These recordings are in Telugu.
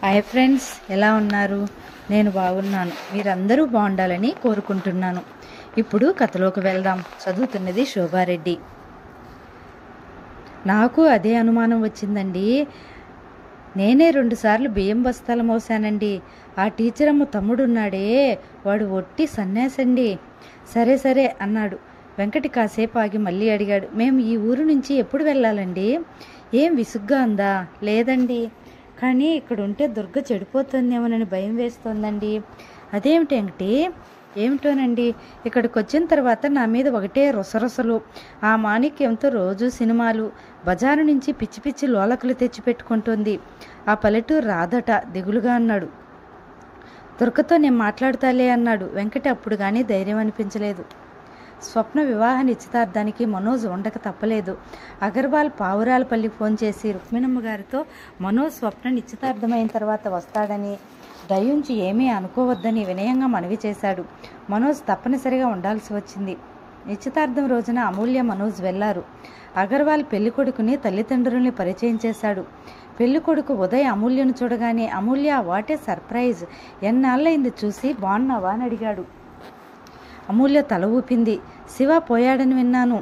హాయ్ ఫ్రెండ్స్, ఎలా ఉన్నారు? నేను బాగున్నాను. మీరందరూ బాగుండాలని కోరుకుంటున్నాను. ఇప్పుడు కథలోకి వెళ్దాం. చదువుతున్నది శోభారెడ్డి. నాకు అదే అనుమానం వచ్చిందండి. నేనే 2 సార్లు బియ్యం బస్తాలు మోసానండి. ఆ టీచరమ్మ తమ్ముడున్నాడే, వాడు ఒట్టి సన్యాసండి. సరే సరే అన్నాడు. వెంకటి కాసేపు ఆగి మళ్ళీ అడిగాడు, మేము ఈ ఊరు నుంచి ఎప్పుడు వెళ్ళాలండి? ఏం విసుగ్గా ఉందా? లేదండి, కానీ ఇక్కడ ఉంటే దుర్గ చెడిపోతుందేమోనని భయం వేస్తోందండి. అదేమిటి వెంకటి? ఏమిటోనండి, ఇక్కడికి వచ్చిన తర్వాత నా మీద ఒకటే రొసరొసలు. ఆ మాణిక్యంతో రోజు సినిమాలు, బజారు నుంచి పిచ్చి పిచ్చి లోలకులు తెచ్చిపెట్టుకుంటుంది. ఆ పల్లెటూరు రాదట, దిగులుగా అన్నాడు. దుర్గతో నేను మాట్లాడతాలే అన్నాడు వెంకటి. అప్పుడు కానీ ధైర్యం అనిపించలేదు. స్వప్న వివాహ నిశ్చితార్థానికి మనోజ్ ఉండక తప్పలేదు. అగర్వాల్ పావురాలపల్లి ఫోన్ చేసి రుక్మిణమ్మ గారితో మనోజ్ స్వప్న నిశ్చితార్థమైన తర్వాత వస్తాడని, దయించి ఏమీ అనుకోవద్దని వినయంగా మనవి చేశాడు. మనోజ్ తప్పనిసరిగా ఉండాల్సి వచ్చింది. నిశ్చితార్థం రోజున అమూల్య, మనోజ్ వెళ్లారు. అగర్వాల్ పెళ్లికొడుకుని తల్లిదండ్రుల్ని పరిచయం చేశాడు. పెళ్లికొడుకు ఉదయ్ అమూల్యను చూడగానే, అమూల్య, వాటే సర్ప్రైజ్, ఎన్నాళ్ళైంది చూసి, బాగున్నావా అని అడిగాడు. అమూల్య తల ఊపింది. శివ పోయాడని విన్నాను.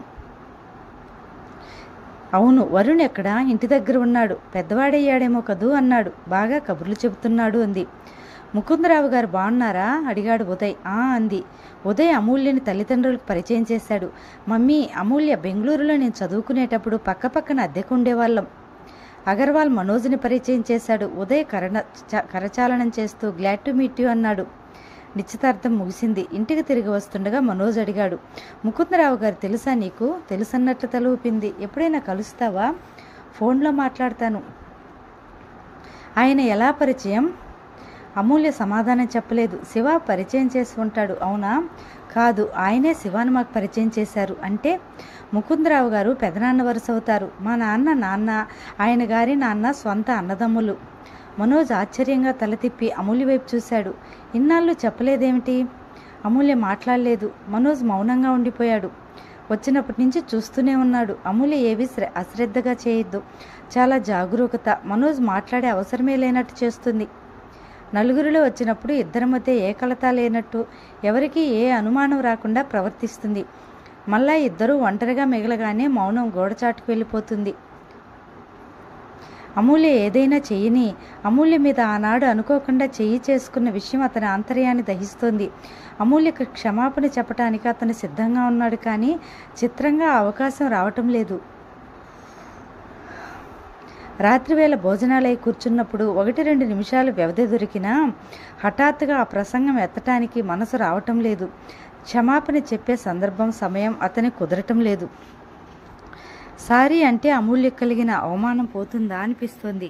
అవును, వరుణ్ ఎక్కడా? ఇంటి దగ్గర ఉన్నాడు. పెద్దవాడయ్యాడేమో కదూ అన్నాడు. బాగా కబుర్లు చెబుతున్నాడు అంది. ముకుందరావు గారు బాగున్నారా అడిగాడు ఉదయ్. అంది. ఉదయ్ అమూల్యని తల్లిదండ్రులకు పరిచయం చేశాడు. మమ్మీ, అమూల్య బెంగళూరులో నేను చదువుకునేటప్పుడు పక్కపక్కన అద్దెకుండేవాళ్ళం. అగర్వాల్ మనోజ్ని పరిచయం చేశాడు. ఉదయ్ కరచాలనం చేస్తూ గ్లాడ్ టు మీట్ యూ అన్నాడు. నిశ్చితార్థం ముగిసింది. ఇంటికి తిరిగి వస్తుండగా మనోజ్ అడిగాడు, ముకుందరావు గారు తెలుసా నీకు? తెలుసన్నట్లు తల ఊపింది. ఎప్పుడైనా కలుస్తావా? ఫోన్లో మాట్లాడతాను. ఆయన ఎలా పరిచయం? అమూల్య సమాధానం చెప్పలేదు. శివ పరిచయం చేసి ఉంటాడు. అవునా? కాదు, ఆయనే శివాను మాకు పరిచయం చేశారు. అంటే ముకుందరావు గారు పెదనాన్న వరుస అవుతారు. మా నాన్న ఆయన గారి నాన్న స్వంత అన్నదమ్ములు. మనోజ్ ఆశ్చర్యంగా తల తిప్పి అమూల్య వైపు చూశాడు. ఇన్నాళ్ళు చెప్పలేదేమిటి? అమూల్య మాట్లాడలేదు. మనోజ్ మౌనంగా ఉండిపోయాడు. వచ్చినప్పటి నుంచి చూస్తూనే ఉన్నాడు. అమూల్య ఏవి అశ్రద్ధగా చేయొద్దు, చాలా జాగరూకత. మనోజ్ మాట్లాడే అవసరమే లేనట్టు చేస్తుంది. నలుగురిలో వచ్చినప్పుడు ఇద్దరి మధ్య ఏ కలత లేనట్టు, ఎవరికీ ఏ అనుమానం రాకుండా ప్రవర్తిస్తుంది. మళ్ళా ఇద్దరూ ఒంటరిగా మిగలగానే మౌనం గోడచాటుకు వెళ్ళిపోతుంది. అమూల్య ఏదైనా చెయ్యని. అమూల్య మీద ఆనాడు అనుకోకుండా చెయ్యి చేసుకున్న విషయం అతని ఆంతర్యాన్ని దహిస్తోంది. అమూల్యకు క్షమాపణ చెప్పటానికి అతను సిద్ధంగా ఉన్నాడు, కానీ చిత్రంగా అవకాశం రావటం లేదు. రాత్రివేళ భోజనాలై కూర్చున్నప్పుడు 1-2 నిమిషాలు వ్యవధి దొరికినా హఠాత్తుగా ఆ ప్రసంగం ఎత్తటానికి మనసు రావటం లేదు. క్షమాపణ చెప్పే సందర్భం, సమయం అతనికి కుదరటం లేదు. సారీ అంటే అమూల్య కలిగిన అవమానం పోతుందా అనిపిస్తోంది.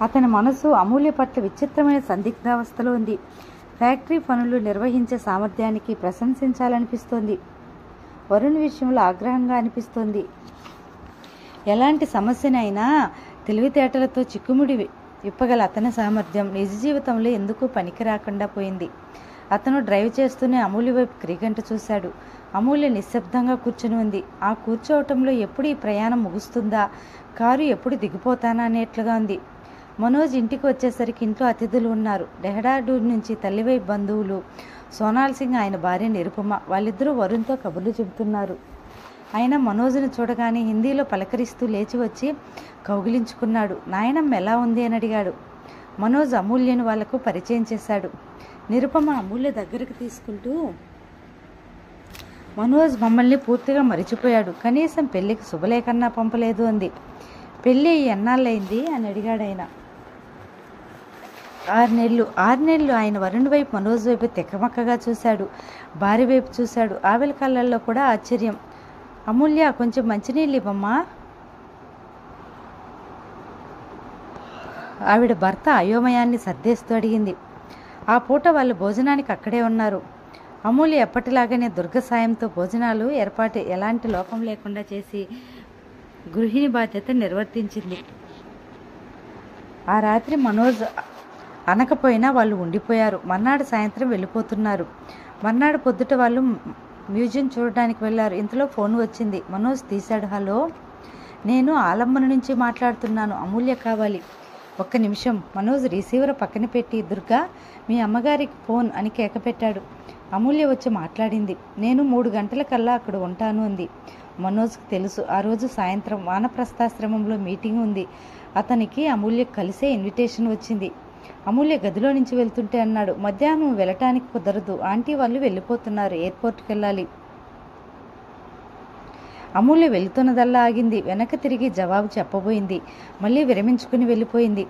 అతని మనసు అమూల్య పట్ల విచిత్రమైన సందిగ్ధావస్థలో ఉంది. ఫ్యాక్టరీ పనులు నిర్వహించే సామర్థ్యానికి ప్రశంసించాలనిపిస్తోంది. వరుణ్ విషయంలో ఆగ్రహంగా అనిపిస్తోంది. ఎలాంటి సమస్యనైనా తెలివితేటలతో చిక్కుముడి విప్పగల అతని సామర్థ్యం నిజ జీవితంలో ఎందుకు పనికి రాకుండా పోయింది. అతను డ్రైవ్ చేస్తూనే అమూల్య వైపు క్రిగంట చూశాడు. అమూల్య నిశ్శబ్దంగా కూర్చుని ఉంది. ఆ కూర్చోవటంలో ఎప్పుడు ఈ ప్రయాణం ముగుస్తుందా, కారు ఎప్పుడు దిగిపోతానా అనేట్లుగా ఉంది. మనోజ్ ఇంటికి వచ్చేసరికి ఇంట్లో అతిథులు ఉన్నారు. డెహ్రాడూన్ నుంచి తల్లివైపు బంధువులు, సోనాల్ సింగ్ ఆయన భార్య నిరుపమ. వాళ్ళిద్దరూ వరుణ్తో కబుర్లు చెబుతున్నారు. ఆయన మనోజ్ని చూడగానే హిందీలో పలకరిస్తూ లేచి వచ్చి కౌగిలించుకున్నాడు. నాయనమ్మ ఎలా ఉంది అని అడిగాడు. మనోజ్ అమూల్యను వాళ్లకు పరిచయం చేశాడు. నిరుపమ అమూల్య దగ్గరకు తీసుకుంటూ, మనోజ్ మమ్మల్ని పూర్తిగా మరిచిపోయాడు. కనీసం పెళ్లికి శుభలేఖన్నా పంపలేదు అంది. పెళ్ళి ఎన్నాళ్ళైంది అని అడిగాడు ఆయన. 6 నెలలు. 6 నెలలు. ఆయన వరుణ్ వైపు, మనోజ్ వైపు తెక్కమక్కగా చూశాడు. భార్య వైపు చూశాడు. ఆవిల కళ్ళల్లో కూడా ఆశ్చర్యం. అమూల్య, కొంచెం మంచినీళ్ళు ఇవ్వమ్మా. ఆవిడ భర్త అయోమయాన్ని సర్దేస్తూ అడిగింది. ఆ పూట వాళ్ళు భోజనానికి అక్కడే ఉన్నారు. అమూల్య ఎప్పటిలాగానే దుర్గ సాయంతో భోజనాలు ఏర్పాటు ఎలాంటి లోపం లేకుండా చేసి గృహిణి బాధ్యత నిర్వర్తించింది. ఆ రాత్రి మనోజ్ అనకపోయినా వాళ్ళు ఉండిపోయారు. మర్నాడు సాయంత్రం వెళ్ళిపోతున్నారు. మర్నాడు పొద్దుట వాళ్ళు మ్యూజియం చూడడానికి వెళ్ళారు. ఇంతలో ఫోన్ వచ్చింది. మనోజ్ తీశాడు. హలో. నేను ఆలంబన నుంచి మాట్లాడుతున్నాను. అమూల్య కావాలి. ఒక్క నిమిషం. మనోజ్ రిసీవర్ పక్కన పెట్టి, దుర్గా మీ అమ్మగారికి ఫోన్ అని కేక పెట్టాడు. అమూల్య వచ్చి మాట్లాడింది. నేను 3 గంటలకల్లా అక్కడ ఉంటాను అంది. మనోజ్కి తెలుసు ఆ రోజు సాయంత్రం వానప్రస్థాశ్రమంలో మీటింగ్ ఉంది. అతనికి అమూల్య కలిసే ఇన్విటేషన్ వచ్చింది. అమూల్య గదిలో నుంచి వెళ్తుంటే అన్నాడు, మధ్యాహ్నం వెళ్ళటానికి కుదరదు, ఆంటీ వాళ్ళు వెళ్ళిపోతున్నారు, ఎయిర్పోర్ట్కి వెళ్ళాలి. అమూల్య వెళుతున్నదల్లా ఆగింది. వెనక తిరిగి జవాబు చెప్పబోయింది. మళ్ళీ విరమించుకుని వెళ్ళిపోయింది.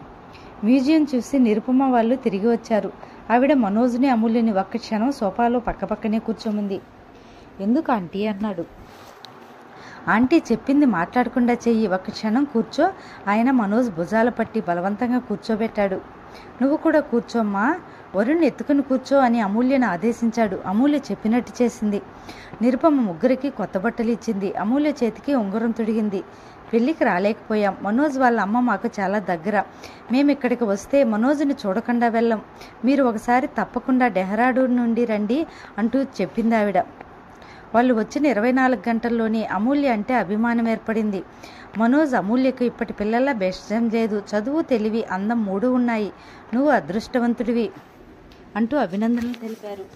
మ్యూజియం చూసి నిరుపమ వాళ్ళు తిరిగి వచ్చారు. ఆవిడ మనోజ్ని అమూల్యని ఒక్క క్షణం సోఫాలో పక్కపక్కనే కూర్చోమంది. ఎందుకు ఆంటీ అన్నాడు. ఆంటీ చెప్పింది మాట్లాడకుండా చెయ్యి, ఒక్క క్షణం కూర్చో. ఆయన మనోజ్ భుజాల పట్టి బలవంతంగా కూర్చోబెట్టాడు. నువ్వు కూడా కూర్చోమ్మా, వరుణ్ ఎత్తుకుని కూర్చో అని అమూల్యను ఆదేశించాడు. అమూల్య చెప్పినట్టు చేసింది. నిరుపమ ముగ్గురికి కొత్త బట్టలు ఇచ్చింది. అమూల్య చేతికి ఉంగరం తొడిగింది. పెళ్ళికి రాలేకపోయాం. మనోజ్ వాళ్ళ అమ్మ మాకు చాలా దగ్గర. మేము ఇక్కడికి వస్తే మనోజ్ని చూడకుండా వెళ్ళం. మీరు ఒకసారి తప్పకుండా డెహ్రాడూన్ నుండి రండి అంటూ చెప్పింది ఆవిడ. వాళ్ళు వచ్చిన 24 గంటల్లోనే అమూల్య అంటే అభిమానం ఏర్పడింది. మనోజ్ అమూల్యకు ఇప్పటి పిల్లల బెస్టం లేదు. చదువు, తెలివి, అందం 3 ఉన్నాయి. నువ్వు అదృష్టవంతుడివి అంటూ అభినందనలు తెలిపారు.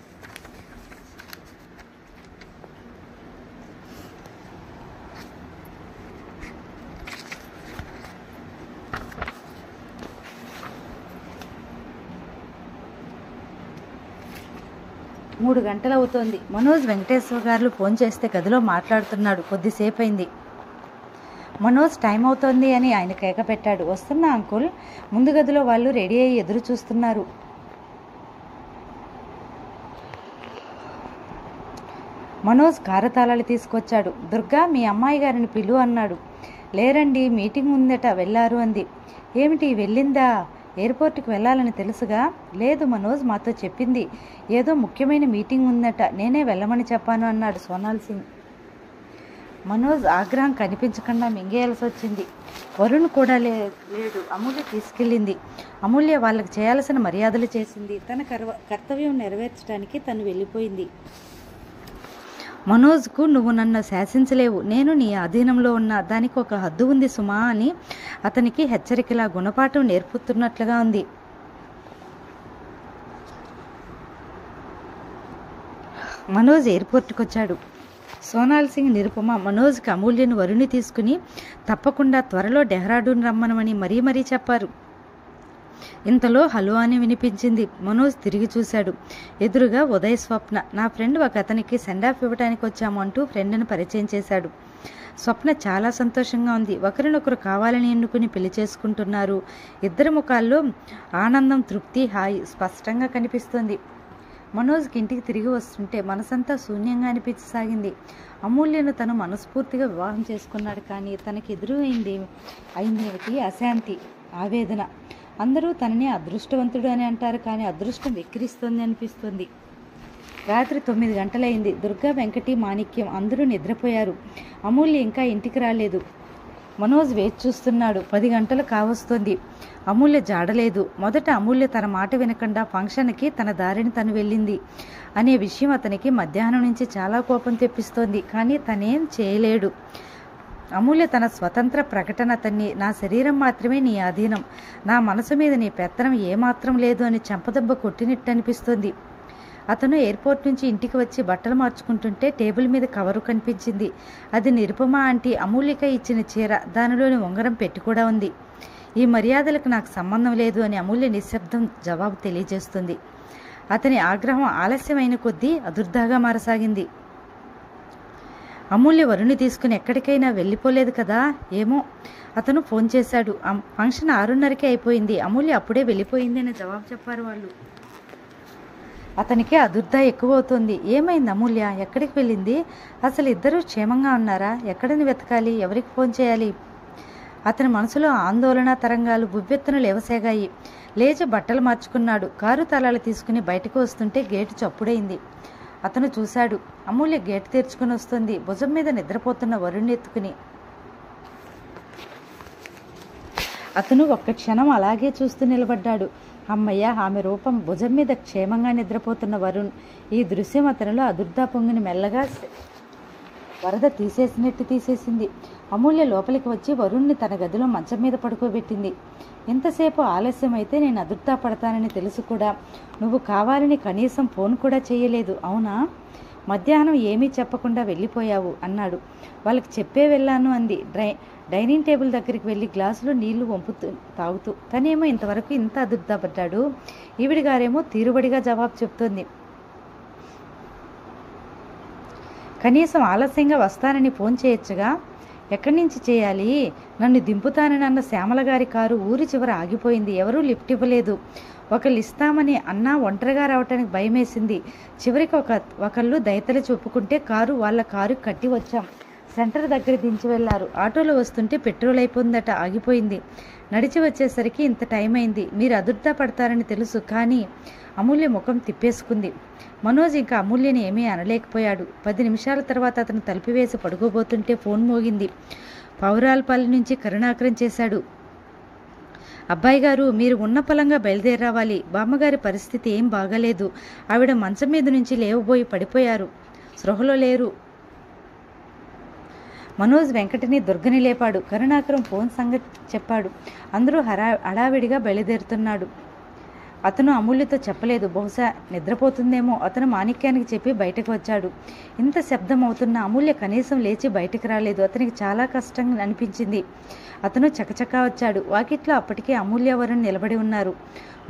మూడు గంటలవుతోంది. మనోజ్ వెంకటేశ్వర గారు ఫోన్ చేస్తే గదిలో మాట్లాడుతున్నాడు. కొద్దిసేపు అయింది. మనోజ్ టైం అవుతోంది అని ఆయన కేక పెట్టాడు. వస్తున్నా అంకుల్. ముందు గదిలో వాళ్ళు రెడీ అయ్యి ఎదురు చూస్తున్నారు. మనోజ్ కారు తాళాలు తీసుకొచ్చాడు. దుర్గా మీ అమ్మాయి గారిని పిలు అన్నాడు. లేరండి, మీటింగ్ ఉందట, వెళ్ళారు అంది. ఏమిటి, వెళ్ళిందా? ఎయిర్పోర్ట్కి వెళ్ళాలని తెలుసుగా? లేదు, మనోజ్ మాతో చెప్పింది. ఏదో ముఖ్యమైన మీటింగ్ ఉందట, నేనే వెళ్ళమని చెప్పాను అన్నాడు సోనాల్ సింగ్. మనోజ్ ఆగ్రహం కనిపించకుండా మింగేయాల్సి వచ్చింది. వరుణ్ కూడా లేడు. అమూల్య తీసుకెళ్ళింది. అమూల్య వాళ్ళకి చేయాల్సిన మర్యాదలు చేసింది. తన కర్తవ్యం నెరవేర్చడానికి తను వెళ్ళిపోయింది. మనోజ్కు నువ్వు నన్ను శాసించలేవు, నేను నీ అధీనంలో ఉన్నా, దానికి ఒక హద్దు ఉంది సుమా అని అతనికి హెచ్చరికలా గుణపాఠం నేర్పుతున్నట్లుగా ఉంది. మనోజ్ ఎయిర్పోర్ట్కి వచ్చాడు. సోనాల్ సింగ్, నిరుపమ మనోజ్కి అమూల్యను వరుణి తీసుకుని తప్పకుండా త్వరలో డెహ్రాడూన్ రమ్మనమని మరీ మరీ చెప్పారు. ఇంతలో హలో అని వినిపించింది. మనోజ్ తిరిగి చూశాడు. ఎదురుగా ఉదయ్, స్వప్న. నా ఫ్రెండ్ ఒక అతనికి సెండాఫ్ ఇవ్వడానికి వచ్చాము అంటూ ఫ్రెండ్ని పరిచయం చేశాడు. స్వప్న చాలా సంతోషంగా ఉంది. ఒకరినొకరు కావాలని ఎన్నుకుని పెళ్లి చేసుకుంటున్నారు. ఇద్దరి ముఖాల్లో ఆనందం, తృప్తి, హాయి స్పష్టంగా కనిపిస్తుంది. మనోజ్కి ఇంటికి తిరిగి వస్తుంటే మనసంతా శూన్యంగా అనిపించసాగింది. అమూల్యను తను మనస్ఫూర్తిగా వివాహం చేసుకున్నాడు, కానీ తనకి ఎదురు అయిందేమిటి? అశాంతి, ఆవేదన. అందరూ తనని అదృష్టవంతుడు అని అంటారు, కానీ అదృష్టం వెక్కిరిస్తుంది అనిపిస్తుంది. రాత్రి 9 గంటలైంది. దుర్గా, వెంకటి, మాణిక్యం అందరూ నిద్రపోయారు. అమూల్య ఇంకా ఇంటికి రాలేదు. మనోజ్ వేచి చూస్తున్నాడు. 10 గంటలు కావస్తుంది. అమూల్య జాడలేదు. మొదట అమూల్య తన మాట వినకుండా ఫంక్షన్కి తన దారిని తను వెళ్ళింది అనే విషయం అతనికి మధ్యాహ్నం నుంచి చాలా కోపం తెప్పిస్తోంది, కానీ తనేం చేయలేడు. అమూల్య తన స్వతంత్ర ప్రకటన అతన్ని, నా శరీరం మాత్రమే నీ అధీనం, నా మనసు మీద నీ పెత్తనం ఏమాత్రం లేదు అని చెంపదెబ్బ కొట్టినట్టు అనిపిస్తుంది. అతను ఎయిర్పోర్ట్ నుంచి ఇంటికి వచ్చి బట్టలు మార్చుకుంటుంటే టేబుల్ మీద కవరు కనిపించింది. అది నిరుపమ ఆంటీ అమూల్యక ఇచ్చిన చీర, దానిలోని ఉంగరం పెట్టి కూడా ఉంది. ఈ మర్యాదలకు నాకు సంబంధం లేదు అని అమూల్య నిశ్శబ్దం జవాబు తెలియజేస్తుంది. అతని ఆగ్రహం ఆలస్యమైన కొద్దీ అదుర్దాగా మారసాగింది. అమూల్య వరుణి తీసుకుని ఎక్కడికైనా వెళ్ళిపోలేదు కదా? ఏమో. అతను ఫోన్ చేశాడు. ఫంక్షన్ 6:30కే అయిపోయింది. అమూల్య అప్పుడే వెళ్ళిపోయింది అని జవాబు చెప్పారు వాళ్ళు. అతనికి అదుర్దా ఎక్కువ అవుతుంది. ఏమైంది అమూల్య? ఎక్కడికి వెళ్ళింది? అసలు ఇద్దరూ క్షేమంగా ఉన్నారా? ఎక్కడిని వెతకాలి? ఎవరికి ఫోన్ చేయాలి? అతని మనసులో ఆందోళన తరంగాలు బువ్వెత్తున లేవసాగాయి. లేచి బట్టలు మార్చుకున్నాడు. కారు తాళాలు తీసుకుని బయటకు వస్తుంటే గేటు చప్పుడైంది. అతను చూశాడు. అమూల్య గేటు తెరుచుకుని వస్తుంది, భుజం మీద నిద్రపోతున్న వరుణ్ణి ఎత్తుకుని. అతను ఒక్క క్షణం అలాగే చూస్తూ నిలబడ్డాడు. అమ్మయ్య, ఆమె రూపం, భుజం మీద క్షేమంగా నిద్రపోతున్న వరుణ్. ఈ దృశ్యం అతనిలో అదుర్దా పొంగిని మెల్లగా వరద తీసేసినట్టు తీసేసింది. అమూల్య లోపలికి వచ్చి వరుణ్ణి తన గదిలో మంచం మీద పడుకోబెట్టింది. ఎంతసేపు ఆలస్యం అయితే నేను అదుర్తా పడతానని తెలుసు కూడా నువ్వు కావాలని కనీసం ఫోన్ కూడా చేయలేదు, అవునా? మధ్యాహ్నం ఏమీ చెప్పకుండా వెళ్ళిపోయావు అన్నాడు. వాళ్ళకి చెప్పే వెళ్ళాను అంది డైనింగ్ టేబుల్ దగ్గరికి వెళ్ళి గ్లాసులో నీళ్లు వంపుతూ తాగుతూ. తనేమో ఇంతవరకు ఇంత అదుర్దాపడ్డాడు. ఈవిడి గారేమో తీరుబడిగా జవాబు చెప్తోంది. కనీసం ఆలస్యంగా వస్తానని ఫోన్ చేయొచ్చుగా. ఎక్కడి నుంచి చేయాలి? నన్ను దింపుతానని అన్న శ్యామల గారి కారు ఊరి చివర ఆగిపోయింది. ఎవరూ లిఫ్ట్ ఇవ్వలేదు. ఒకళ్ళు ఇస్తామని అన్నా ఒంటరిగా రావటానికి భయమేసింది. చివరికి ఒకళ్ళు దయతలి చెప్పుకుంటే వాళ్ళ కారు కట్టి వచ్చాం. సెంటర్ దగ్గర దించి వెళ్లారు. ఆటోలో వస్తుంటే పెట్రోల్ అయిపోయిందట, ఆగిపోయింది. నడిచి వచ్చేసరికి ఇంత టైం అయింది. మీరు అదుర్దా పడతారని తెలుసు, కానీ అమూల్య ముఖం తిప్పేసుకుంది. మనోజ్ ఇంకా అమూల్యని ఏమీ అనలేకపోయాడు. 10 నిమిషాల తర్వాత అతను తలుపువేసి పడుకోబోతుంటే ఫోన్ మోగింది. పౌరాలపల్లి నుంచి కరుణాకరం చేశాడు. అబ్బాయి గారు, మీరు ఉన్న పొలంగా బయలుదేరావాలి. బామ్మగారి పరిస్థితి ఏం బాగాలేదు. ఆవిడ మంచం మీద నుంచి లేవబోయి పడిపోయారు, స్పృహలో లేరు. మనోజ్ వెంకటని దుర్గని లేపాడు. కరుణాకరం ఫోన్ సంగతి చెప్పాడు. అందరూ హడావిడిగా బయలుదేరుతున్నాడు. అతను అమూల్యతో చెప్పలేదు. బహుశా నిద్రపోతుందేమో. అతను మాణిక్యానికి చెప్పి బయటకు వచ్చాడు. ఇంత శబ్దం అవుతున్న అమూల్య కనీసం లేచి బయటకు రాలేదు. అతనికి చాలా కష్టంగా అనిపించింది. అతను చకచకా వచ్చాడు. వాకిట్లో అప్పటికే అమూల్య వరుణ్ నిలబడి ఉన్నారు.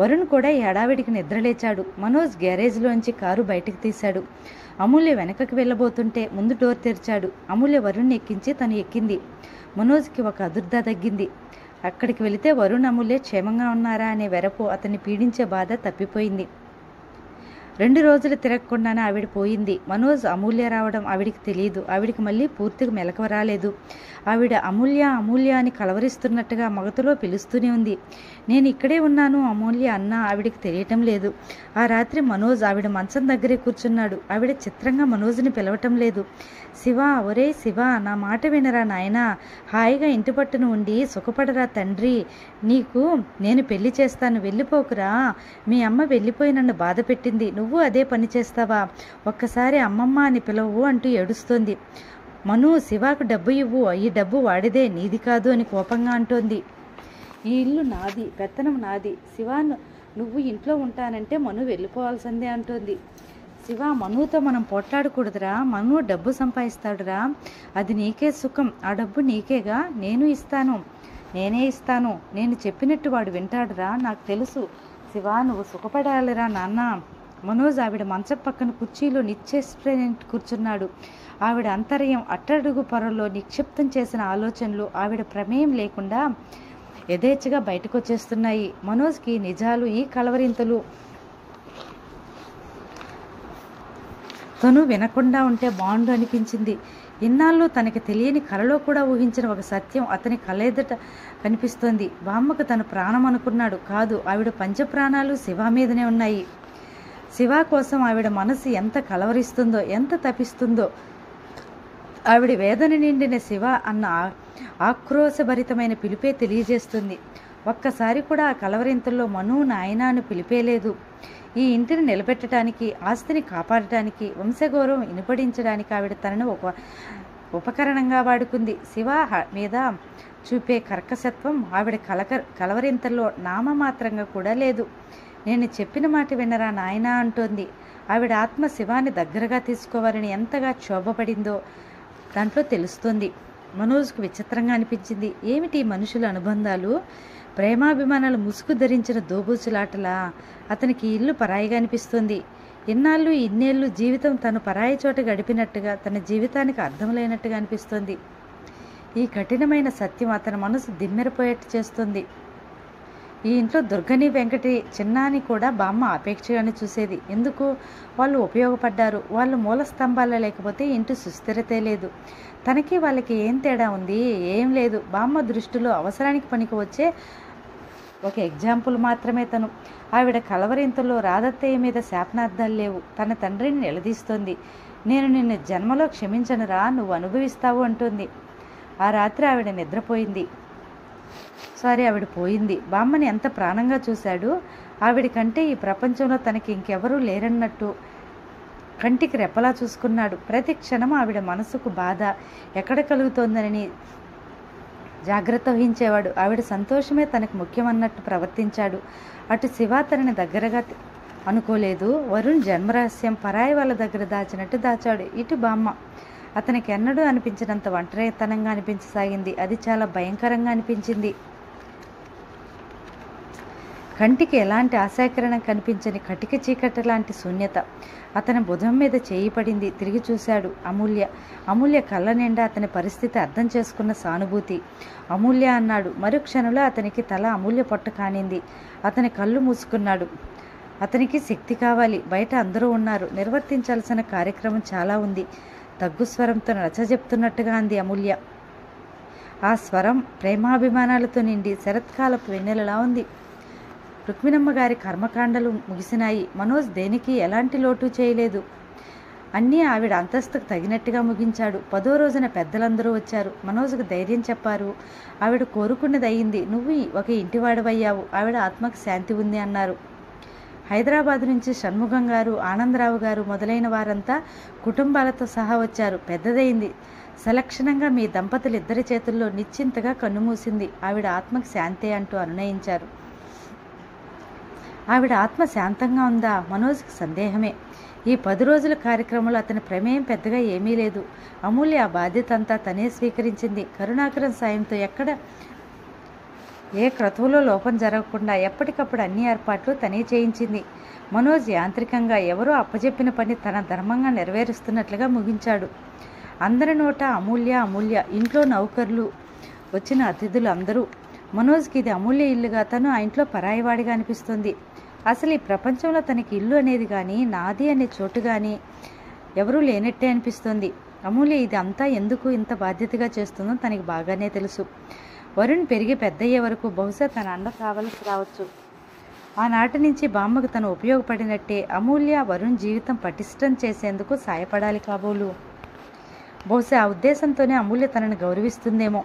వరుణ్ కూడా ఈ హడావిడికి నిద్రలేచాడు. మనోజ్ గ్యారేజ్లోంచి కారు బయటకు తీశాడు. అమూల్య వెనకకి వెళ్ళబోతుంటే ముందు డోర్ తెరిచాడు. అమూల్య వరుణ్ని ఎక్కించి తను ఎక్కింది. మనోజ్కి ఒక అదుర్దా తగ్గింది. అక్కడికి వెళితే వరుణ్ అమూల్య క్షేమంగా ఉన్నారా అనే వెరపు అతన్ని పీడించే బాధ తప్పిపోయింది. 2 రోజులు తిరగకుండానే ఆవిడ పోయింది. మనోజ్ అమూల్య రావడం ఆవిడికి తెలియదు. ఆవిడికి మళ్ళీ పూర్తిగా మెలకువ రాలేదు. ఆవిడ అమూల్య అమూల్య అని కలవరిస్తున్నట్టుగా మగతలో పిలుస్తూనే ఉంది. నేను ఇక్కడే ఉన్నాను అమూల్య అన్నా ఆవిడికి తెలియటం లేదు. ఆ రాత్రి మనోజ్ ఆవిడ మంచం దగ్గరే కూర్చున్నాడు. ఆవిడ చిత్రంగా మనోజ్ని పిలవటం లేదు. శివ, ఒరే శివ, నా మాట వినరా నాయనా, హాయిగా ఇంటి పట్టును ఉండి సుఖపడరా తండ్రి, నీకు నేను పెళ్లి చేస్తాను, వెళ్ళిపోకురా. మీ అమ్మ వెళ్ళిపోయి నన్ను బాధ పెట్టింది, నువ్వు అదే పని చేస్తావా? ఒక్కసారి అమ్మమ్మ అని పిలవు అంటూ ఏడుస్తోంది. మను, శివాకు డబ్బు ఇవ్వు, ఈ డబ్బు వాడిదే, నీది కాదు అని కోపంగా అంటోంది. ఈ ఇల్లు నాది, పెత్తనం నాది. శివ, నువ్వు ఇంట్లో ఉంటానంటే మను వెళ్ళిపోవాల్సిందే అంటోంది. శివ, మనుతో మనం పోట్లాడకూడదురా. మను డబ్బు సంపాదిస్తాడురా, అది నీకే సుఖం. ఆ డబ్బు నీకేగా, నేనే ఇస్తాను. నేను చెప్పినట్టు వాడు వింటాడురా, నాకు తెలుసు. శివ, నువ్వు సుఖపడాలిరా నాన్న. మనోజ్ ఆవిడ మంచం పక్కన కుర్చీలో నిశ్చేష్ట కూర్చున్నాడు. ఆవిడ అంతర్యం అట్టడుగు పొరలో నిక్షిప్తం చేసిన ఆలోచనలు ఆవిడ ప్రమేయం లేకుండా యథేచ్ఛగా బయటకు వచ్చేస్తున్నాయి. మనోజ్కి నిజాలు, ఈ కలవరింతలు తను వినకుండా ఉంటే బాగుండు అనిపించింది. ఇన్నాళ్ళు తనకి తెలియని కలలో కూడా ఊహించిన ఒక సత్యం అతని కళ్ళెదుట కనిపిస్తోంది. బామ్మకు తను ప్రాణం అనుకున్నాడు. కాదు, ఆవిడ పంచప్రాణాలు శివ మీదనే ఉన్నాయి. శివ కోసం ఆవిడ మనసు ఎంత కలవరిస్తుందో, ఎంత తపిస్తుందో. ఆవిడ వేదన నిండిన శివ అన్న ఆక్రోశభరితమైన పిలిపే తెలియజేస్తుంది. ఒక్కసారి కూడా ఆ కలవరింతల్లో మను, నాయన అని పిలిపేలేదు. ఈ ఇంటిని నిలబెట్టడానికి, ఆస్తిని కాపాడటానికి, వంశగౌరవం ఇనుపడించడానికి ఆవిడ తనను ఒక ఉపకరణంగా వాడుకుంది. శివ మీద చూపే కర్కశత్వం ఆవిడ కలవరింతల్లో నామమాత్రంగా కూడా లేదు. నేను చెప్పిన మాట వినరా నాయనా అంటోంది. ఆవిడ ఆత్మ శివాని దగ్గరగా తీసుకోవాలని ఎంతగా క్షోభపడిందో దాంట్లో తెలుస్తోంది. మనోజ్కు విచిత్రంగా అనిపించింది. ఏమిటి మనుషుల అనుబంధాలు? ప్రేమాభిమానాలు ముసుగు ధరించిన దోబూచులాటలా? అతనికి ఇల్లు పరాయిగా అనిపిస్తుంది. ఇన్నేళ్ళు జీవితం తను పరాయి చోట గడిపినట్టుగా, తన జీవితానికి అర్థం లేనట్టుగా అనిపిస్తోంది. ఈ కఠినమైన సత్యం అతని మనసు దిమ్మెరపోయేట్టు చేస్తుంది. ఈ ఇంట్లో దుర్గని, వెంకటి, చిన్నాని కూడా బామ్మ అపేక్షగానే చూసేది. ఎందుకు? వాళ్ళు ఉపయోగపడ్డారు. వాళ్ళు మూల స్తంభాలే, లేకపోతే ఇంటి సుస్థిరతే లేదు. తనకి వాళ్ళకి ఏం తేడా ఉంది? ఏం లేదు. బామ్మ దృష్టిలో అవసరానికి పనికి వచ్చే ఒక ఎగ్జాంపుల్ మాత్రమే తను. ఆవిడ కలవరింతలో రాధత్తయ్య మీద శాపనార్థాలు లేవు. తన తండ్రిని నిలదీస్తోంది. నేను నిన్ను జన్మలో క్షమించనురా, నువ్వు అనుభవిస్తావు అంటుంది. ఆ రాత్రి ఆవిడ నిద్రపోయింది. ఆవిడ పోయింది. బామ్మని ఎంత ప్రాణంగా చూశాడు. ఆవిడికంటే ఈ ప్రపంచంలో తనకి ఇంకెవరూ లేరన్నట్టు కంటికి రెప్పలా చూసుకున్నాడు. ప్రతి క్షణం ఆవిడ మనసుకు బాధ ఎక్కడ కలుగుతోందని జాగ్రత్త వహించేవాడు. ఆవిడ సంతోషమే తనకు ముఖ్యమన్నట్టు ప్రవర్తించాడు. అటు శివ తనని దగ్గరగా అనుకోలేదు. వరుణ్ జన్మరహస్యం పరాయి వాళ్ళ దగ్గర దాచినట్టు దాచాడు. ఇటు బామ్మ అతనికి ఎన్నడూ అనిపించినంత ఒంటరితనంగా అనిపించసాగింది. అది చాలా భయంకరంగా అనిపించింది. కంటికి ఎలాంటి ఆశాకిరణం కనిపించని కటిక చీకటి లాంటి శూన్యత. అతని భుజం మీద చేయి పడింది. తిరిగి చూశాడు. అమూల్య కళ్ళ నిండా అతని పరిస్థితి అర్థం చేసుకున్న సానుభూతి. అమూల్య అన్నాడు. మరుక్షణంలో అతనికి తల అమూల్య పొట్ట కానింది. అతని కళ్ళు మూసుకున్నాడు. అతనికి శక్తి కావాలి. బయట అందరూ ఉన్నారు. నిర్వర్తించాల్సిన కార్యక్రమం చాలా ఉంది. తగ్గు స్వరంతో నచ్చజెప్తున్నట్టుగా అంది అమూల్య. ఆ స్వరం ప్రేమాభిమానాలతో నిండి శరత్కాలపు వెన్నెలలా ఉంది. రుక్మిణమ్మ గారి కర్మకాండలు ముగిసినాయి. మనోజ్ దేనికి ఎలాంటి లోటు చేయలేదు. అన్నీ ఆవిడ అంతస్తుకు తగినట్టుగా ముగించాడు. 10వ రోజున పెద్దలందరూ వచ్చారు. మనోజ్కు ధైర్యం చెప్పారు. ఆవిడ కోరుకున్నది అయింది. నువ్వు ఒక ఇంటివాడవయ్యావు. ఆవిడ ఆత్మకు శాంతి ఉంది అన్నారు. హైదరాబాద్ నుంచి షణ్ముఖం గారు, ఆనందరావు గారు మొదలైన వారంతా కుటుంబాలతో సహా వచ్చారు. పెద్దదైంది. సలక్షణంగా మీ దంపతులు ఇద్దరి చేతుల్లో నిశ్చింతగా కన్నుమూసింది. ఆవిడ ఆత్మకు శాంతే అంటూ అనునయించారు. ఆవిడ ఆత్మ శాంతంగా ఉందా? మనోజ్కి సందేహమే. ఈ 10 రోజుల కార్యక్రమంలో అతని ప్రమేయం పెద్దగా ఏమీ లేదు. అమూల్య ఆ బాధ్యత అంతా తనే స్వీకరించింది. కరుణాకరం సాయంతో ఏ క్రతువులో లోపం జరగకుండా ఎప్పటికప్పుడు అన్ని ఏర్పాట్లు తనే చేయించింది. మనోజ్ యాంత్రికంగా ఎవరో అప్పచెప్పిన పని తన ధర్మంగా నెరవేరుస్తున్నట్లుగా ముగించాడు. అందరి నోట అమూల్య. ఇంట్లో నౌకర్లు, వచ్చిన అతిథులు అందరూ. మనోజ్కి ఇది అమూల్య ఇల్లుగా, తను ఆ ఇంట్లో పరాయివాడిగా అనిపిస్తుంది. అసలు ఈ ప్రపంచంలో తనకి ఇల్లు అనేది కానీ, నాది అనే చోటు కానీ ఎవరూ లేనట్టే అనిపిస్తుంది. అమూల్య ఇది అంతా ఎందుకు ఇంత బాధ్యతగా చేస్తుందో తనకి బాగానే తెలుసు. వరుణ్ పెరిగి పెద్దయ్యే వరకు బహుశా తన అండ కావలసి రావచ్చు. ఆనాటి నుంచి బామ్మకు తను ఉపయోగపడినట్టే అమూల్య వరుణ్ జీవితం పటిష్టం చేసేందుకు సాయపడాలి కాబోలు. బహుశా ఆ ఉద్దేశంతోనే అమూల్య తనని గౌరవిస్తుందేమో.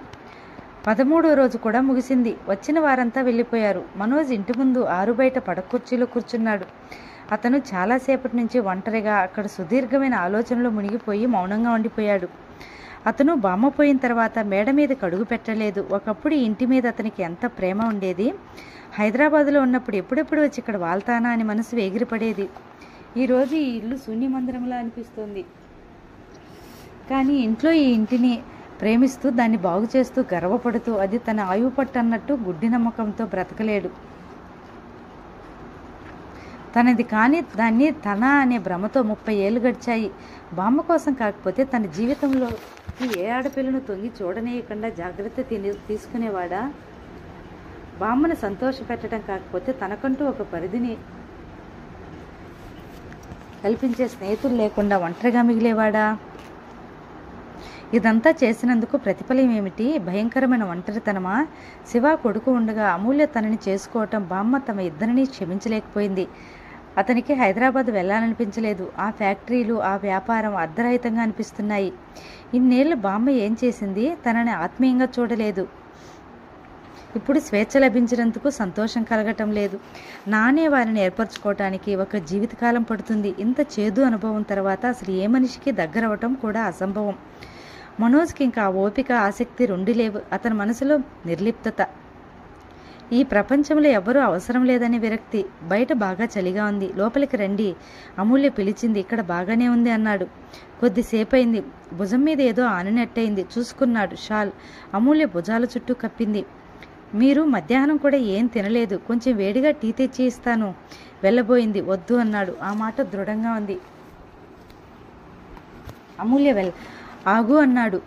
13వ రోజు కూడా ముగిసింది. వచ్చిన వారంతా వెళ్ళిపోయారు. మనోజ్ ఇంటి ముందు ఆరుబయట పడకుర్చీలో కూర్చున్నాడు. అతను చాలాసేపటి నుంచి ఒంటరిగా అక్కడ సుదీర్ఘమైన ఆలోచనలో మునిగిపోయి మౌనంగా ఉండిపోయాడు. అతను బామ్మ పోయిన తర్వాత మేడ మీదకి అడుగు పెట్టలేదు. ఒకప్పుడు ఈ ఇంటి మీద అతనికి ఎంత ప్రేమ ఉండేది. హైదరాబాదులో ఉన్నప్పుడు ఎప్పుడెప్పుడు వచ్చి ఇక్కడ వాళ్తానా అని మనసు వేగిరపడేది. ఈరోజు ఈ ఇల్లు శూన్యమందిరంలా అనిపిస్తుంది. కానీ ఇంట్లో ఈ ఇంటిని ప్రేమిస్తూ దాన్ని బాగు చేస్తూ గర్వపడుతూ అది తన ఆయువు పట్టు అన్నట్టు గుడ్డి నమ్మకంతో బ్రతకలేడు. తనది కానీ దాన్ని తన అనే భ్రమతో 30 ఏళ్ళు గడిచాయి. బామ్మ కోసం కాకపోతే తన జీవితంలో ఏ ఆడపిల్లను తొంగి చూడనేయకుండా జాగ్రత్త తీసుకునేవాడా? బామ్మను సంతోషపెట్టడం కాకపోతే తనకంటూ ఒక పరిధిని కల్పించే స్నేహితులు లేకుండా ఒంటరిగా మిగిలేవాడా? ఇదంతా చేసినందుకు ప్రతిఫలం ఏమిటి? భయంకరమైన ఒంటరితనమా? శివ కొడుకు ఉండగా అమూల్య తనని చేసుకోవటం బామ్మ తమ ఇద్దరిని క్షమించలేకపోయింది. అతనికి హైదరాబాద్ వెళ్ళాలనిపించలేదు. ఆ ఫ్యాక్టరీలు, ఆ వ్యాపారం అర్ధరహితంగా అనిపిస్తున్నాయి. ఇన్నేళ్ళు బామ్మ ఏం చేసింది? తనని ఆత్మీయంగా చూడలేదు. ఇప్పుడు స్వేచ్ఛ లభించినందుకు సంతోషం కలగటం లేదు. నానే వారిని ఏర్పరచుకోవటానికి ఒక జీవితకాలం పడుతుంది. ఇంత చేదు అనుభవం తర్వాత అసలు ఏ మనిషికి దగ్గరవటం కూడా అసంభవం. మనోజ్కి ఇంకా ఓపిక, ఆసక్తి రెండు లేవు. అతని మనసులో నిర్లిప్తత. ఈ ప్రపంచంలో ఎవ్వరూ అవసరం లేదని విరక్తి. బయట బాగా చలిగా ఉంది. లోపలికి రండి, అమూల్య పిలిచింది. ఇక్కడ బాగానే ఉంది అన్నాడు. కొద్దిసేపయింది. భుజం మీద ఏదో ఆనినట్టయింది. చూసుకున్నాడు. షాల్ అమూల్య భుజాల చుట్టూ కప్పింది. మీరు మధ్యాహ్నం కూడా ఏం తినలేదు. కొంచెం వేడిగా టీ తెచ్చి ఇస్తాను. వెళ్ళబోయింది. వద్దు అన్నాడు. ఆ మాట దృఢంగా ఉంది. అమూల్య ఆగు అన్నాడు.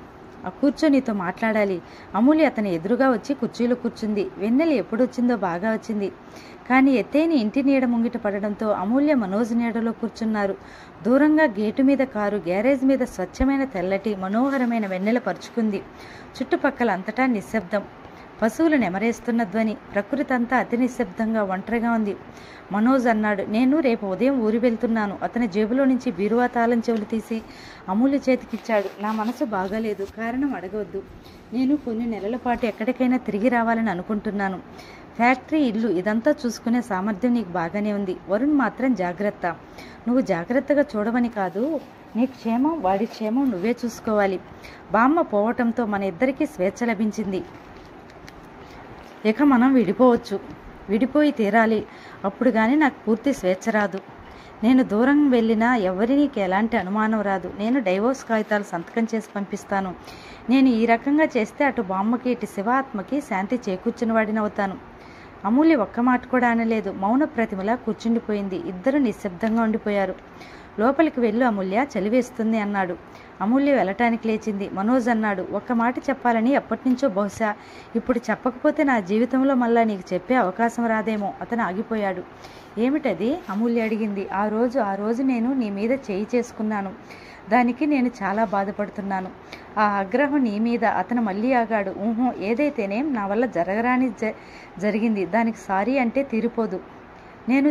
కూర్చో, నీతో మాట్లాడాలి. అమూల్య అతని ఎదురుగా వచ్చి కుర్చీలో కూర్చుంది. వెన్నెల ఎప్పుడొచ్చిందో బాగా వచ్చింది. కానీ ఎత్తైన ఇంటి నీడ ముంగిట పడడంతో అమూల్య మనోజ్ నీడలో కూర్చున్నారు. దూరంగా గేటు మీద కారు, గ్యారేజ్ మీద స్వచ్ఛమైన తెల్లటి మనోహరమైన వెన్నెల పరుచుకుంది. చుట్టుపక్కల అంతటా నిశ్శబ్దం. పశువులు నెమరేస్తున్న ధ్వని. ప్రకృతి అంతా అతి నిశ్శబ్దంగా ఒంటరిగా ఉంది. మనోజ్ అన్నాడు, నేను రేపు ఉదయం ఊరి వెళ్తున్నాను. అతని జేబులో నుంచి బీరువా తాళం చెవులు తీసి అమూల్య చేతికిచ్చాడు. నా మనసు బాగాలేదు, కారణం అడగవద్దు. నేను కొన్ని నెలల పాటు ఎక్కడికైనా తిరిగి రావాలని అనుకుంటున్నాను. ఫ్యాక్టరీ, ఇల్లు ఇదంతా చూసుకునే సామర్థ్యం నీకు బాగానే ఉంది. వరుణ్ మాత్రం జాగ్రత్త. నువ్వు జాగ్రత్తగా చూడవని కాదు, నీ క్షేమం వాడి క్షేమం నువ్వే చూసుకోవాలి. బామ్మ పోవటంతో మన ఇద్దరికీ స్వేచ్ఛ లభించింది. ఇక మనం విడిపోవచ్చు, విడిపోయి తీరాలి. అప్పుడు కానీ నాకు పూర్తి స్వేచ్ఛ రాదు. నేను దూరం వెళ్ళినా ఎవరికి ఎలాంటి అనుమానం రాదు. నేను డైవోర్స్ కాగితాలు సంతకం చేసి పంపిస్తాను. నేను ఈ రకంగా చేస్తే అటు బామ్మకి ఇటు శివాత్మకి శాంతి చేకూర్చిన వాడినవుతాను. అమూల్య ఒక్క మాట కూడా అనలేదు. మౌన ప్రతిమలా కూర్చుండిపోయింది. ఇద్దరు నిశ్శబ్దంగా ఉండిపోయారు. లోపలికి వెళ్ళు అమూల్య, చలివేస్తుంది అన్నాడు. అమూల్య వెళ్ళటానికి లేచింది. మనోజ్ అన్నాడు, ఒక్క మాట చెప్పాలని ఎప్పటినుంచో, బహుశా ఇప్పుడు చెప్పకపోతే నా జీవితంలో మళ్ళా నీకు చెప్పే అవకాశం రాదేమో. అతను ఆగిపోయాడు. ఏమిటది? అమూల్య అడిగింది. ఆ రోజు నేను నీ మీద చేయి చేసుకున్నాను. దానికి నేను చాలా బాధపడుతున్నాను. ఆ ఆగ్రహం నీ మీద. అతను మళ్ళీ ఆగాడు. ఏదైతేనేం నా వల్ల జరగరాని జరిగింది. దానికి సారీ అంటే తీరిపోదు. నేను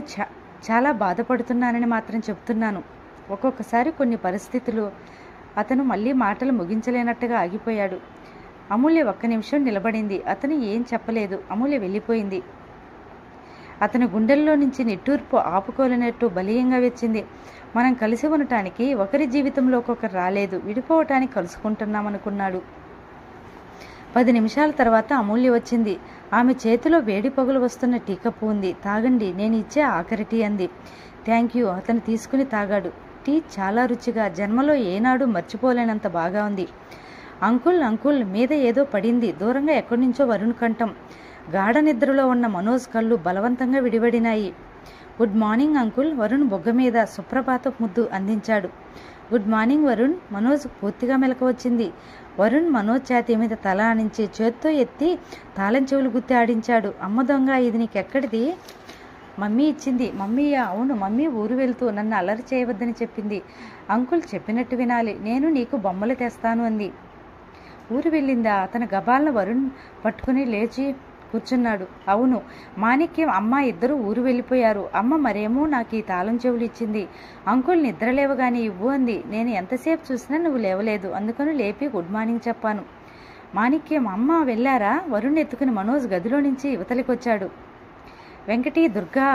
చాలా బాధపడుతున్నానని మాత్రం చెప్తున్నాను. ఒక్కొక్కసారి కొన్ని పరిస్థితులు. అతను మళ్ళీ మాటలు ముగించలేనట్టుగా ఆగిపోయాడు. అమూల్య ఒక్క నిమిషం నిలబడింది. అతను ఏం చెప్పలేదు. అమూల్య వెళ్ళిపోయింది. అతని గుండెల్లో నుంచి నిట్టూర్పు ఆపుకోలేనట్టు బలీయంగా వచ్చింది. మనం కలిసి ఉండటానికి ఒకరి జీవితంలో ఒక్కొక్కరు రాలేదు, విడిపోవటానికి కలుసుకుంటున్నామనుకున్నాడు. 10 నిమిషాల తర్వాత అమూల్య వచ్చింది. ఆమె చేతిలో వేడి పగులు వస్తున్న టీ కప్పు ఉంది. తాగండి, నేను ఇచ్చే ఆఖరి టీ అంది. Thank you. అతను తీసుకుని తాగాడు. టీ చాలా రుచిగా, జన్మలో ఏనాడు మర్చిపోలేనంత బాగా ఉంది. అంకుల్ మీద ఏదో పడింది. దూరంగా ఎక్కడి నుంచో వరుణ్ కంఠం. గాఢ నిద్రలో ఉన్న మనోజ్ కళ్ళు బలవంతంగా విడివడినాయి. Good morning uncle. వరుణ్ బొగ్గ మీద సుప్రభాత ముద్దు అందించాడు. Good morning Varun. మనోజ్ పూర్తిగా మెలకు వచ్చింది. వరుణ్ మనోజ్ ఛాతీ మీద తల ఆనించి చేత్తో ఎత్తి తాళం చెవులు గుత్తి ఆడించాడు. అమ్మ దొంగ, ఇది నీకెక్కడిది? మమ్మీ ఇచ్చింది. మమ్మీయా? అవును, మమ్మీ ఊరు వెళ్తూ నన్ను అల్లరి చేయవద్దని చెప్పింది. అంకుల్ చెప్పినట్టు వినాలి. నేను నీకు బొమ్మలు తెస్తాను అంది. ఊరు వెళ్ళిందా? అతను గబాలను వరుణ్ పట్టుకుని లేచి కూర్చున్నాడు. అవును, మాణిక్యం అమ్మ ఇద్దరు ఊరు వెళ్ళిపోయారు. అమ్మ మరేమో నాకు ఈ తాళం చెవులు ఇచ్చింది. అంకుల్ నిద్ర లేవగానే ఇవ్వు అంది. నేను ఎంతసేపు చూసినా నువ్వు లేవలేదు, అందుకని లేపి గుడ్ మార్నింగ్ చెప్పాను. మాణిక్యం అమ్మ వెళ్ళారా? వరుణ్ ఎత్తుకుని మనోజ్ గదిలో నుంచి యువతలికి వచ్చాడు. వెంకటి, దుర్గా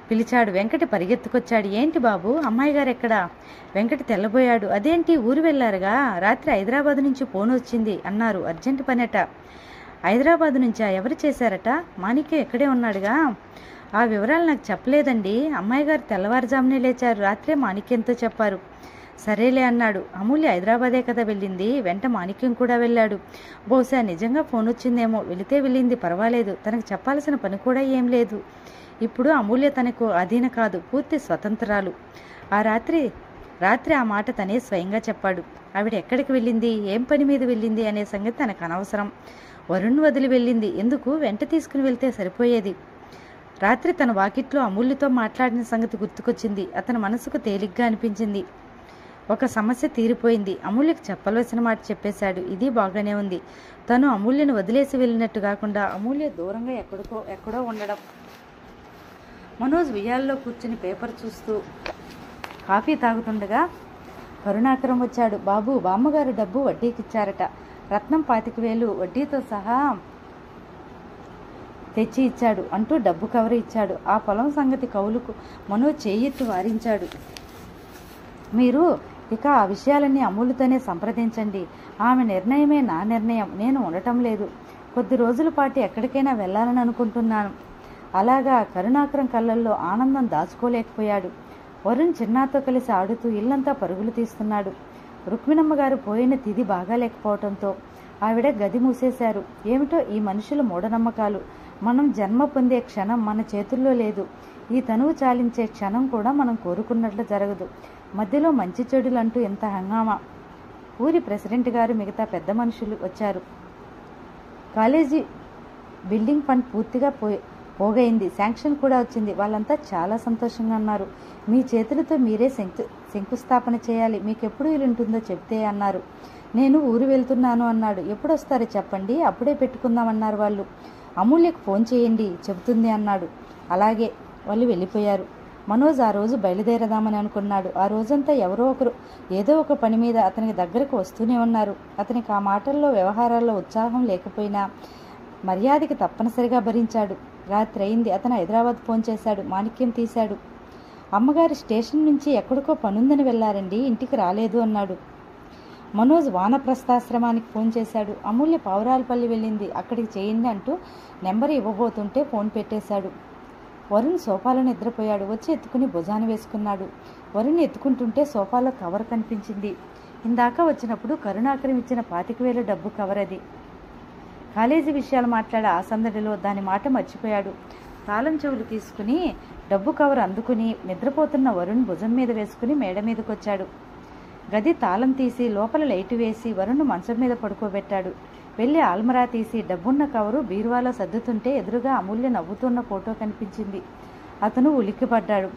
పిలిచాడు. వెంకటి పరిగెత్తుకొచ్చాడు. ఏంటి బాబు, అమ్మాయి గారు ఎక్కడా? వెంకటి తెల్లబోయాడు. అదేంటి, ఊరు వెళ్ళారుగా? రాత్రి హైదరాబాద్ నుంచి ఫోన్ వచ్చింది అన్నారు. అర్జెంటు పనేట. హైదరాబాద్ నుంచా? ఎవరు చేశారట? మాణిక్యం ఎక్కడే ఉన్నాడుగా. ఆ వివరాలు నాకు చెప్పలేదండి. అమ్మాయి గారు తెల్లవారుజామునే లేచారు. రాత్రే మాణిక్యంతో చెప్పారు. సరేలే అన్నాడు. అమూల్య హైదరాబాదే కదా వెళ్ళింది. వెంట మాణిక్యం కూడా వెళ్ళాడు. బహుశా నిజంగా ఫోన్ వచ్చిందేమో. వెళితే వెళ్ళింది, పర్వాలేదు. తనకు చెప్పాల్సిన పని కూడా ఏం లేదు. ఇప్పుడు అమూల్య తనకు అధీన కాదు, పూర్తి స్వతంత్రాలు. ఆ రాత్రి ఆ మాట తనే స్వయంగా చెప్పాడు. ఆవిడ ఎక్కడికి వెళ్ళింది, ఏం పని మీద వెళ్ళింది అనే సంగతి తనకు అనవసరం. వరుణ్ వదిలి వెళ్ళింది ఎందుకు? వెంట తీసుకుని వెళ్తే సరిపోయేది. రాత్రి తన వాకిట్లో అమూల్యతో మాట్లాడిన సంగతి గుర్తుకొచ్చింది. అతని మనసుకు తేలిగ్గా అనిపించింది. ఒక సమస్య తీరిపోయింది. అమూల్యకు చెప్పవలసిన మాట చెప్పేశాడు. ఇది బాగానే ఉంది. తను అమూల్యను వదిలేసి వెళ్ళినట్టు కాకుండా అమూల్య దూరంగా ఎక్కడో ఉండడం. మనోజ్ ఉయ్యాల్లో కూర్చుని పేపర్ చూస్తూ కాఫీ తాగుతుండగా కరుణాకరం వచ్చాడు. బాబు, బామ్మగారు డబ్బు వడ్డీకిచ్చారట. రత్నం 25,000 వడ్డీతో సహా తెచ్చి ఇచ్చాడు అంటూ డబ్బు కవర్ ఇచ్చాడు. ఆ పొలం సంగతి కౌలుకు మనోజ్ చేయిత్తు వారించాడు. మీరు ఇక ఆ విషయాలన్నీ అమూల్యతోనే సంప్రదించండి. ఆమె నిర్ణయమే నా నిర్ణయం. నేను ఉండటం లేదు. కొద్ది రోజుల పాటు ఎక్కడికైనా వెళ్ళాలని అనుకుంటున్నాను. అలాగా. కరుణాకరం కళ్ళల్లో ఆనందం దాచుకోలేకపోయాడు. వరుణ్ చిన్నాతో కలిసి ఆడుతూ ఇల్లంతా పరుగులు తీస్తున్నాడు. రుక్మిణమ్మ గారు పోయిన తిథి బాగాలేకపోవడంతో ఆవిడ గది మూసేశారు. ఏమిటో ఈ మనుషుల మూఢనమ్మకాలు. మనం జన్మ పొందే క్షణం మన చేతుల్లో లేదు. ఈ తనువు చాలించే క్షణం కూడా మనం కోరుకున్నట్లు జరగదు. మధ్యలో మంచి చెడులంటూ ఎంత హంగామా. ఊరి ప్రెసిడెంట్ గారు మిగతా పెద్ద మనుషులు వచ్చారు. కాలేజీ బిల్డింగ్ ఫండ్ పూర్తిగా పోగైంది. శాంక్షన్ కూడా వచ్చింది. వాళ్ళంతా చాలా సంతోషంగా ఉన్నారు. మీ చేతులతో మీరే శంకుస్థాపన చేయాలి. మీకెప్పుడు వీలుంటుందో చెప్తే అన్నారు. నేను ఊరు వెళ్తున్నాను అన్నాడు. ఎప్పుడు వస్తారో చెప్పండి, అప్పుడే పెట్టుకుందామన్నారు వాళ్ళు. అమూల్యకు ఫోన్ చేయండి, చెబుతుంది అన్నాడు. అలాగే. వాళ్ళు వెళ్ళిపోయారు. మనోజ్ ఆ రోజు బయలుదేరదామని అనుకున్నాడు. ఆ రోజంతా ఎవరో ఒకరు ఏదో ఒక పని మీద అతనికి దగ్గరకు వస్తూనే ఉన్నారు. అతనికి ఆ మాటల్లో వ్యవహారాల్లో ఉత్సాహం లేకపోయినా మర్యాదకి తప్పనిసరిగా భరించాడు. రాత్రి అయింది. అతను హైదరాబాద్ ఫోన్ చేశాడు. మాణిక్యం తీశాడు. అమ్మగారు స్టేషన్ నుంచి ఎక్కడికో పనుందని వెళ్ళారండి, ఇంటికి రాలేదు అన్నాడు. మనోజ్ వానప్రస్థాశ్రమానికి ఫోన్ చేశాడు. అమూల్య పావురాలపల్లి వెళ్ళింది, అక్కడికి చేయండి అంటూ నెంబర్ ఇవ్వబోతుంటే ఫోన్ పెట్టేశాడు. వరుణ్ సోఫాలో నిద్రపోయాడు. వచ్చి ఎత్తుకుని భుజాన వేసుకున్నాడు. వరుణ్ ఎత్తుకుంటుంటే సోఫాలో కవర్ కనిపించింది. ఇందాక వచ్చినప్పుడు కరుణాకరం ఇచ్చిన 25,000 డబ్బు కవర్ అది. కాలేజీ విషయాలు మాట్లాడే ఆ సందడిలో దాని మాట మర్చిపోయాడు. తాళం చెవులు తీసుకుని డబ్బు కవర్ అందుకుని నిద్రపోతున్న వరుణ్ భుజం మీద వేసుకుని మేడ మీదకొచ్చాడు. గది తాళం తీసి లోపల లైటు వేసి వరుణ్ మంచం మీద పడుకోబెట్టాడు. వెళ్ళి ఆల్మరా తీసి డబ్బున్న కవరు బీరువాలో సర్దుతుంటే ఎదురుగా అమూల్య నవ్వుతున్న ఫోటో కనిపించింది. అతను ఉలిక్కిపడ్డాడు.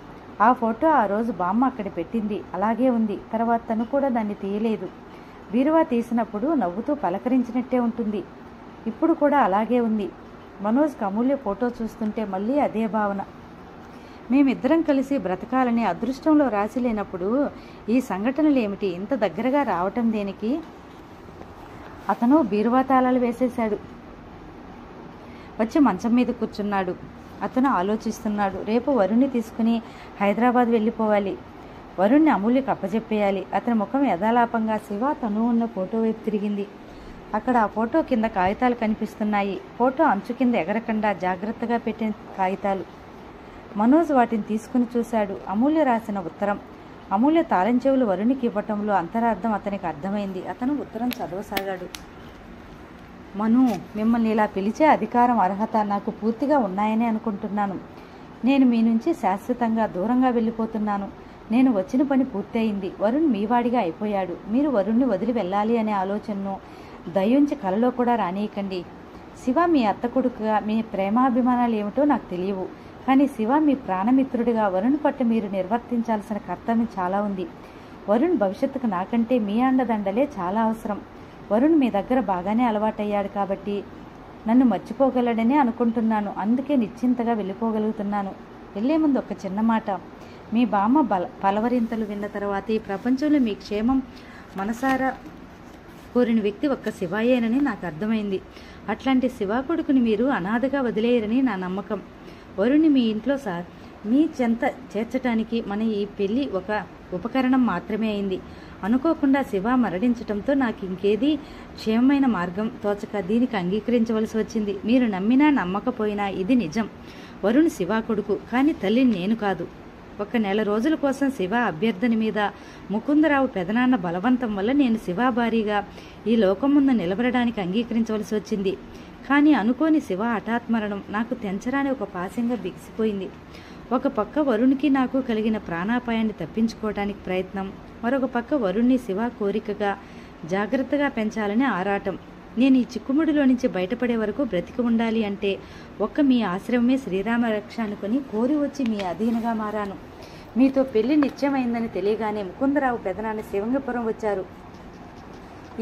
ఆ ఫోటో ఆ రోజు బామ్మ అక్కడ పెట్టింది, అలాగే ఉంది. తర్వాత తను కూడా దాన్ని తీయలేదు. బీరువా తీసినప్పుడు నవ్వుతూ పలకరించినట్టే ఉంటుంది. ఇప్పుడు కూడా అలాగే ఉంది. మనోజ్కి అమూల్య ఫోటో చూస్తుంటే మళ్ళీ అదే భావన. మేమిద్దరం కలిసి బ్రతకాలని అదృష్టంలో రాసి లేనప్పుడు ఈ సంఘటనలు ఏమిటి, ఇంత దగ్గరగా రావటం దేనికి? అతను బీరువా తాళాలు వేసేశాడు. వచ్చి మంచం మీద కూర్చున్నాడు. అతను ఆలోచిస్తున్నాడు. రేపు వరుణ్ణి తీసుకుని హైదరాబాద్ వెళ్ళిపోవాలి. వరుణ్ణి అమూల్యకు అప్పచెప్పేయాలి. అతని ముఖం యథాలాపంగా శివ తను ఉన్న ఫోటో వైపు తిరిగింది. అక్కడ ఆ ఫోటో కింద కాగితాలు కనిపిస్తున్నాయి. ఫోటో అంచు కింద ఎగరకుండా జాగ్రత్తగా పెట్టిన కాగితాలు. మనోజ్ వాటిని తీసుకుని చూశాడు. అమూల్య రాసిన ఉత్తరం. అమూల్య తాళం చెవులు వరుణికి ఇవ్వటంలో అంతరార్థం అతనికి అర్థమైంది. అతను ఉత్తరం చదవసాగాడు. మను, మిమ్మల్ని ఇలా పిలిచే అధికారం, అర్హత నాకు పూర్తిగా ఉన్నాయని అనుకుంటున్నాను. నేను మీ నుంచి శాశ్వతంగా దూరంగా వెళ్ళిపోతున్నాను. నేను వచ్చిన పని పూర్తయింది. వరుణ్ మీవాడిగా అయిపోయాడు. మీరు వరుణ్ణి వదిలి వెళ్ళాలి అనే ఆలోచనను దయించి కలలో కూడా రానీయకండి. శివ మీ అత్త కొడుకుగా మీ ప్రేమాభిమానాలు ఏమిటో నాకు తెలియవు. కానీ శివ మీ ప్రాణమిత్రుడిగా వరుణ్ పట్ల మీరు నిర్వర్తించాల్సిన కర్తవ్యం చాలా ఉంది. వరుణ్ భవిష్యత్తుకు నాకంటే మీ అండదండలే చాలా అవసరం. వరుణ్ మీ దగ్గర బాగానే అలవాటయ్యాడు కాబట్టి నన్ను మర్చిపోగలడనే అనుకుంటున్నాను. అందుకే నిశ్చింతగా వెళ్ళిపోగలుగుతున్నాను. వెళ్లే ముందు ఒక చిన్న మాట. మీ బామ్మ పలవరింతలు విన్న తర్వాత ఈ ప్రపంచంలో మీ క్షేమం మనసారా కోరిన వ్యక్తి ఒక్క శివాయేనని నాకు అర్థమైంది. అట్లాంటి శివ కొడుకుని మీరు అనాథగా వదిలేయరని నా నమ్మకం. వరుణ్ణి మీ ఇంట్లో మీ చెంత చేర్చడానికి మన ఈ పెళ్లి ఒక ఉపకరణం మాత్రమే అయింది. అనుకోకుండా శివ మరణించటంతో నాకు ఇంకేది క్షేమమైన మార్గం తోచక దీనికి అంగీకరించవలసి వచ్చింది. మీరు నమ్మినా నమ్మకపోయినా ఇది నిజం. వరుణ్ శివ కొడుకు, కానీ తల్లిని నేను కాదు. ఒక నెల రోజుల కోసం శివ అభ్యర్థన మీద ముకుందరావు పెదనాన్న బలవంతం వల్ల నేను శివ భారీగా ఈ లోకం ముందు నిలబడడానికి అంగీకరించవలసి వచ్చింది. కానీ అనుకోని శివ హఠాత్మరణం నాకు తెంచరాని ఒక పాశంగా బిగిసిపోయింది. ఒక పక్క వరుణ్కి నాకు కలిగిన ప్రాణాపాయాన్ని తప్పించుకోవడానికి ప్రయత్నం, మరొక పక్క వరుణ్ణి శివ కోరికగా జాగ్రత్తగా పెంచాలని ఆరాటం. నేను ఈ చిక్కుముడిలో నుంచి బయటపడే వరకు బ్రతికి ఉండాలి అంటే ఒక్క మీ ఆశ్రమమే శ్రీరామ రక్ష అనుకుని కోరి వచ్చి మీ అధీనగా మారాను. మీతో పెళ్లి నిశ్చయమైందని తెలియగానే ముకుందరావు పెదనాన్న శివంగపురం వచ్చారు.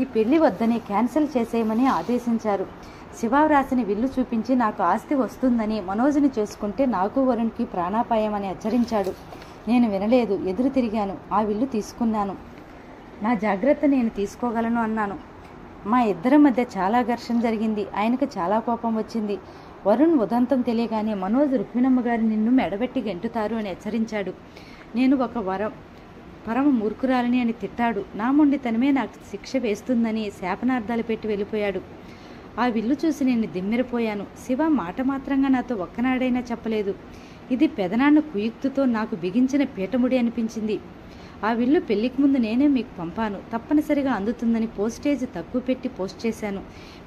ఈ పెళ్లి వద్దని క్యాన్సిల్ చేసేయమని ఆదేశించారు. శివ రాసిన విల్లు చూపించి నాకు ఆస్తి వస్తుందని మనోజ్ని చేసుకుంటే నాకు వరుణ్కి ప్రాణాపాయం అని హెచ్చరించాడు. నేను వినలేదు, ఎదురు తిరిగాను. ఆ విల్లు తీసుకున్నాను. నా జాగ్రత్త నేను తీసుకోగలను అన్నాను. మా ఇద్దరి మధ్య చాలా ఘర్షణ జరిగింది. ఆయనకు చాలా కోపం వచ్చింది. వరుణ్ ఉదంతం తెలియగానే మనోజ్ రుక్మిణమ్మ గారు నిన్ను మెడబెట్టి గెంటుతారు అని హెచ్చరించాడు. నేను ఒక పరమ మూర్ఖురాలని అని తిట్టాడు. నా మొండితనమే నాకు శిక్ష వేస్తుందని శాపనార్థాలు పెట్టి వెళ్ళిపోయాడు. ఆ విల్లు చూసి నేను దిమ్మెరిపోయాను. శివ మాట మాత్రంగా నాతో ఒక్కనాడైనా చెప్పలేదు. ఇది పెదనాన్న కుయుక్తితో నాకు బిగించిన పీటముడి అనిపించింది. ఆ విల్లు పెళ్లికి ముందు నేనే మీకు పంపాను. తప్పనిసరిగా అందుతుందని పోస్టేజ్ తక్కువ పెట్టి పోస్ట్ చేశాను.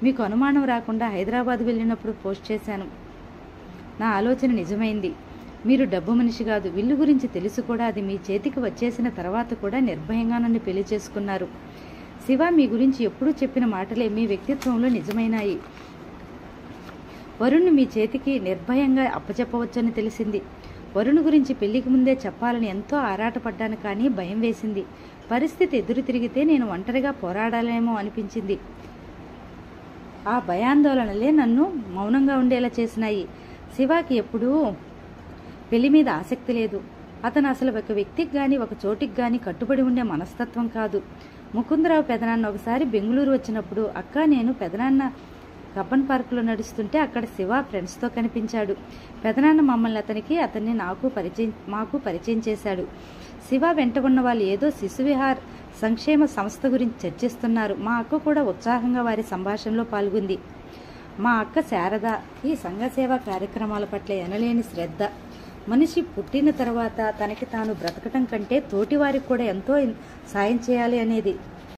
మీకు అనుమానం రాకుండా హైదరాబాద్ వెళ్ళినప్పుడు పోస్ట్ చేశాను. నా ఆలోచన నిజమైంది. మీరు డబ్బు మనిషి కాదు. విల్లు గురించి తెలుసు కూడా. అది మీ చేతికి వచ్చేసిన తర్వాత కూడా నిర్భయంగా నన్ను పెళ్లి చేసుకున్నారు. శివ మీ గురించి ఎప్పుడూ చెప్పిన మాటలే మీ వ్యక్తిత్వంలో నిజమైనాయి. వరుణ్ మీ చేతికి నిర్భయంగా అప్పచెప్పవచ్చని తెలిసింది. వరుణ్ గురించి పెళ్లికి ముందే చెప్పాలని ఎంతో ఆరాటపడ్డాను, కానీ భయం వేసింది. పరిస్థితి ఎదురు తిరిగితే నేను ఒంటరిగా పోరాడాలేమో అనిపించింది. ఆ భయాందోళనలే నన్ను మౌనంగా ఉండేలా చేసినాయి. శివాకి ఎప్పుడూ పెళ్లి మీద ఆసక్తి లేదు. అతను అసలు ఒక వ్యక్తికి గాని ఒక చోటికి గాని కట్టుబడి ఉండే మనస్తత్వం కాదు. ముకుందరావు పెదనాన్న ఒకసారి బెంగళూరు వచ్చినప్పుడు అక్క నేను పెదనాన్న కబ్బన్ పార్కులో నడుస్తుంటే అక్కడ శివ ఫ్రెండ్స్తో కనిపించాడు. పెదనాన్న మమ్మల్ని అతన్ని మాకు పరిచయం చేశాడు. శివ వెంట ఉన్న వాళ్ళు ఏదో శిశువిహార్ సంక్షేమ సంస్థ గురించి చర్చిస్తున్నారు. మా అక్క కూడా ఉత్సాహంగా వారి సంభాషణలో పాల్గొంది. మా అక్క శారద ఈ సంఘసేవా కార్యక్రమాల పట్ల ఎనలేని శ్రద్ధ. మనిషి పుట్టిన తర్వాత తనకి తాను బ్రతకటం కంటే తోటివారికి కూడా ఎంతో సాయం చేయాలి అనేది